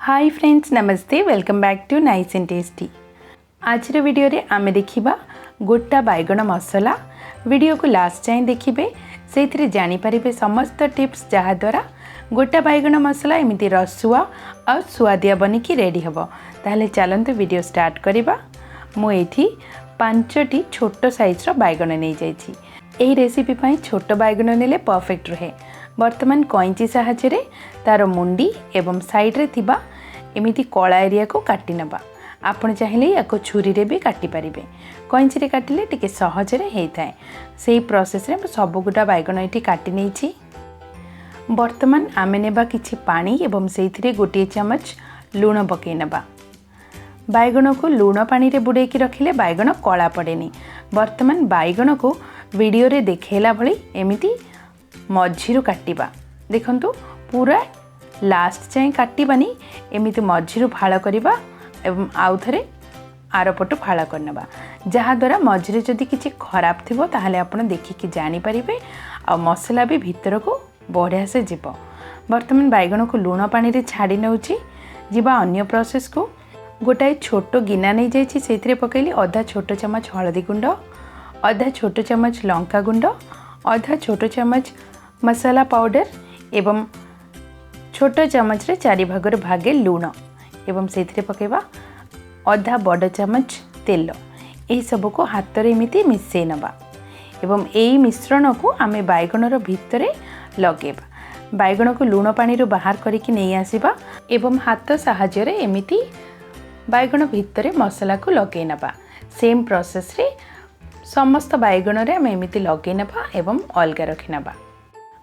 हाय friends नमस्ते welcome back to nice and tasty. आज video रे आमे देखिबा गोटा बाइगण मसला। वीडियो को लास्ट जाए देखिबे से जानी परिबे समस्त टिप्स जहाँ द्वारा गोटा बाइगण मसला एमती रसुआ और सुआदिया बनिकी रेडी हबो। ताहले चलंतु वीडियो स्टार्ट करिबा। मु एठी 5टी छोट साइज रो बाइगण नै जाइछि। एही रेसिपी पई छोट बाइगण नेले परफेक्ट रहे। वर्तमान कईंची साहाय्य तार मुंडी एवं साइड रे थिबा एमिति कला एरिया को काटी नबा। आपण चाहिए या छुरी रे भी काटी पारिबे। कईंची रे काटिले टिके सहज रे हेइथाय। सेही प्रोसेस रे सबगुडा बाइगण एठी काटी नेछि। वर्तमान आमे नेबा किछि पानी एवं सेइथिरे गोटे चमच लूण पके नबा। बाइगण को लूण पानी रे बुड़े की रखिले बाइगण कला पड़ेनी। वर्तमान बाइगण को वीडियो रे देखेला भली एमिति मझिरु काटिबा। देखंतु पूरा लास्ट जाए काटिबानी एमिति मझिरु फाळ करिबा एवं आउ थरे आरपटु फाळ करनबा। जहाँ द्वारा मझिरे जदि किछि खराब थिबो ताहले आपण देखिकी जानि परिबे आ मसला भी भीतर को बढ़िया से जीवो। वर्तमान बाइगण को लूण पानी रे छाड़ी नउची। जिबा अन्य प्रोसेस को गोटाए छोट गिना नहीं जाइछि। सेथिरे पकैली आधा छोट चमच हळदी गुंड, आधा छोट चमच लंका गुंड, आधा छोट चमच मसाला पाउडर एवं छोट चमच रे 4 भागर भागे लूण एवं सेथिरे पकेबा आधा बड़ चमच तेल। एही सब को हाथ रे एमिति मिसै नबा एवं एही मिश्रण को आमे बाइगण रो भितरे लगेबा। बाइगण को लूण पानी रो बाहर करिकि नै आसीबा एवं हाथ साहाय्य रे एमिति बाइगण भितरे मसला को लगे नबा। सेम प्रोसेस रे समस्त बाइगण रे आमे एमिति लगे नबा एवं अलगा रखि नबा।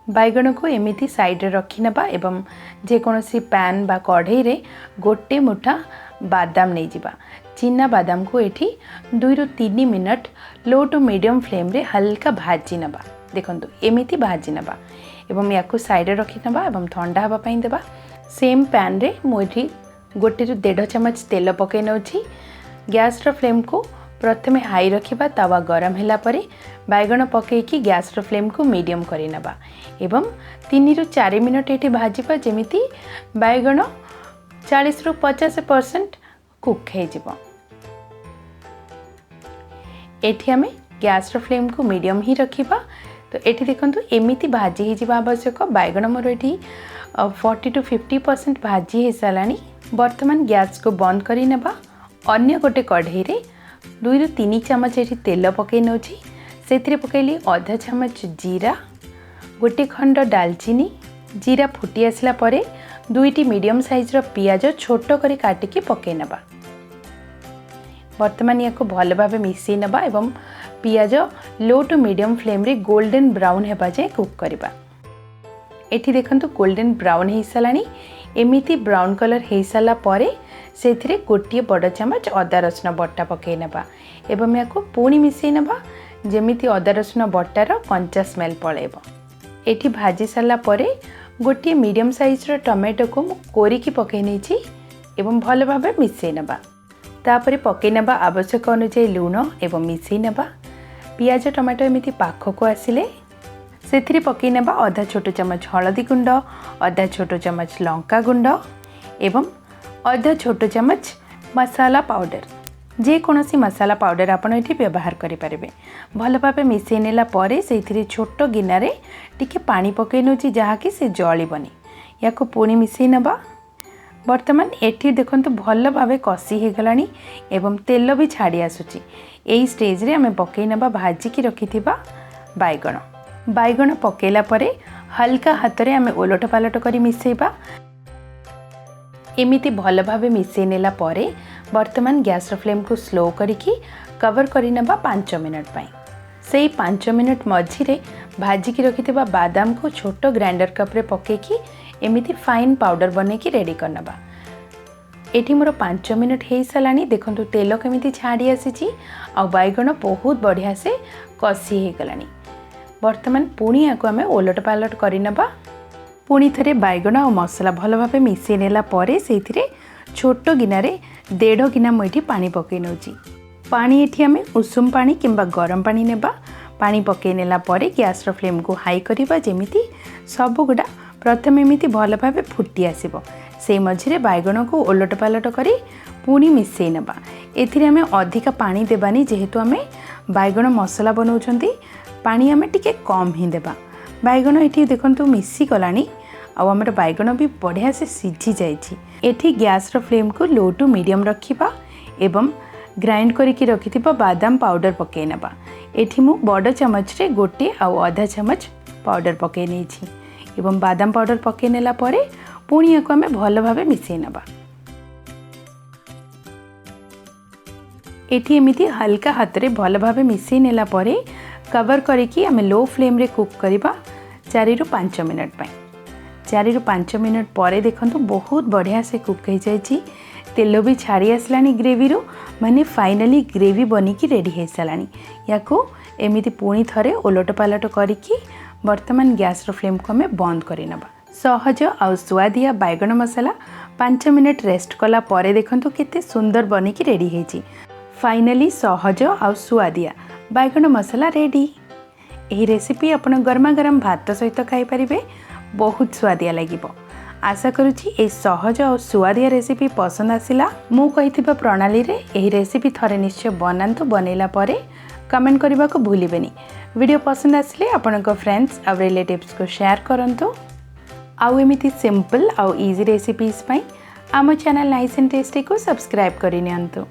बाइगण को एमिति साइड रे रखि नबा एवं जे कोनोसी पैन बा कढ़ई रे गोटे मुठा बादाम नै जिबा। चिना बादाम को एठी 2 ରୁ 3 minute low to medium flame रे हल्का भाजी नबा। देखंतु एमिति भाजी नबा एवं याको साइड रे रखि नबा एवं ठंडा हबा पई देबा। सेम पैन रे मु एठी 1 ରୁ 1.5 चमच तेल पकै नउछि। गैस रो फ्लेम को प्रथमे हाई रखिबा। तवा गरम हैला परे बाइगण पकईकी गैस रो फ्लेम को मीडियम करि नबा एवं 3 ରୁ 4 मिनट एठी भाजिबा जेमिति बाइगण 40 ରୁ 50% कुक हे जिवो। एठी हमें गैस रो फ्लेम को मीडियम ही रखिबा। तो एठी देखंतु एमिति भाजी ही जिबा आवश्यक। बाइगण मोर एठी 40 to 50% भाजी हे सालानी। वर्तमान गैस को बंद करि नबा। अन्य गोटे कढ़ई रे 2 ରୁ 3 चमच एठी तेल पकै नउछि। सेथिरे पकैली आधा चमच जीरा, गोटे खंड दालचीनी। जीरा फुटी आसला परे 2टी मीडियम साइज रो पियाज छोट करी काटिकी पकै नबा। वर्तमान याको भल भाबे मिसै नबा एवं पियाज लो टू मीडियम फ्लेम रे गोल्डन ब्राउन हेबा जाय कुक करबा। एठी देखंतु गोल्डन ब्राउन हे सालानी। एमिति ब्राउन कलर हे साला परे सेथिरे गोटे बड़ चमच अदा रसुन बट्टा पकै नबा एवं याको पुणी मिसै नबा जेमिति अदा रसुन बट्टार कंचा स्मेल पळेबो। एठी भाजी साला परे गोटे मीडियम साइज रो टमाटो को मु कोरिकी पकै नेछि एवं भल भाबे मिसै नबा। तापरे पकै नबा आवश्यक अनुसार लूण एवं मिसै नबा। पियाज टमाटो एमिति पाख को आसिले सेथिरे पकै नबा आधा छोट चमच हळदी गुंड, आधा छोट चमच लंका गुंड एवं आधा छोट चमच मसाला पाउडर। जे कोनोसी मसाला पाउडर आपण एठी व्यवहार करि पारिबे। भल भाबे मिसै नेला परे सेथिरे छोट गिना रे टिके पानी पकै नउची जहा कि से जळिबनी। याको पुणी मिसै नबा। वर्तमान एठी देखंतु भल भाबे कसी हे गलानी एवं तेल भी छाड़ी आसुची। एई स्टेज रे हमें पकै नबा भाजी की रखिथिबा बाइगण। बाइगण पकेला परे हल्का हाथ रे हमें ओलट पालट करी मिसैबा। एमिति भल भाबे मिसै नेला परे वर्तमान गैस रो फ्लेम को स्लो करिकी कवर करि नबा 5 मिनट पई। सेही 5 मिनट मझिरे भाजी की रखिथिबा बादाम को छोट ग्राइंडर कप रे पकेकी एमिति फाइन पाउडर बने की रेडी करनबा। एठी मोर 5 मिनट हे सालानी। देखंतु तेल केमिति छाड़ी आसीची आ बाइगण बहुत बढ़िया से कसी हे गलानी। वर्तमान पुणी याको हमें ओलट पालट करि नबा। पुणी थरे बाइगण और मसला भल भाबे मिसै नेला परे सेथिरे छोट गिना रे 1.5 गिना मुठी पानी पकै नउची। पानी एठी हमें उषुम पानी किंबा गरम पानी नेबा। पानी पकै नेला परे गैस रो फ्लेम को हाई करिबा जेमिति सब गुडा प्रथम एमिति भल भाबे फुटी आसीबो। से मझिरे बैगण को ओलट पालट करी पुणी मिसई नबा। एथिरे आमे अधिका पानी देबानी जेहेतु आमे बैगण मसला बनाउछंती पानी आमे टिके कम ही देबा। बैगण एठी देखंतु मिसी गलानी आ हमर बैगण भी बढ़िया से सिझी जाइछि। एठी गैस रो फ्लेम को लो टू मीडियम रखिबा एवं ग्राइंड करिकी रखिथिबा बादाम पाउडर पके नबा। एठी मु बड़ चमच रे गोटे आ आधा चमच पाउडर पके नेछि एवं बादाम पाउडर पके नेला परे पुणी याको आमे भलो भाबे मिसई नबा। एठी एमिति हल्का हाथ रे भलो भाबे मिसई नेला परे कवर करिकी आमे लो फ्लेम रे कुक करिबा 4 रु 5 मिनिट पय। 4 रु 5 मिनिट परे देखंतु बहुत बढ़िया से कुक हो जाइछि। तेल भी छाड़ी आसलानी ग्रेवी रो माने फाइनली ग्रेवी बनी की रेडी हो सालानी। याको एमिति पुणी थरे ओलट पालट करिकी वर्तमान गैस रो फ्लेम को हमें बंद करि नबा। सहज आ स्वादिया बैगण मसाला 5 मिनिट रेस्ट कला परे देखंतु केते सुंदर बनी की रेडी हेछि। फाइनली सहज आ स्वादिया बैगण मसाला रेडी। एही रेसिपी आपण गरमा गरम भात सहित खाई परिबे, बहुत स्वादिया लागिबो। आशा करुछि ए सहज और स्वादिया रेसिपी पसंद आसिला। मु कहिथिबा प्रणाली रे एही रेसिपी थरे निश्चय बनांतु। बनैला परे कमेंट करबा को भूलिबेनी। वीडियो पसंद आसिले आपनक फ्रेंड्स और रिलेटिव्स को शेयर करंतु। आउ एमिति सिंपल और इजी रेसिपीज पई आम चैनल नाइस एंड टेस्टी को सब्सक्राइब करि नियंतु।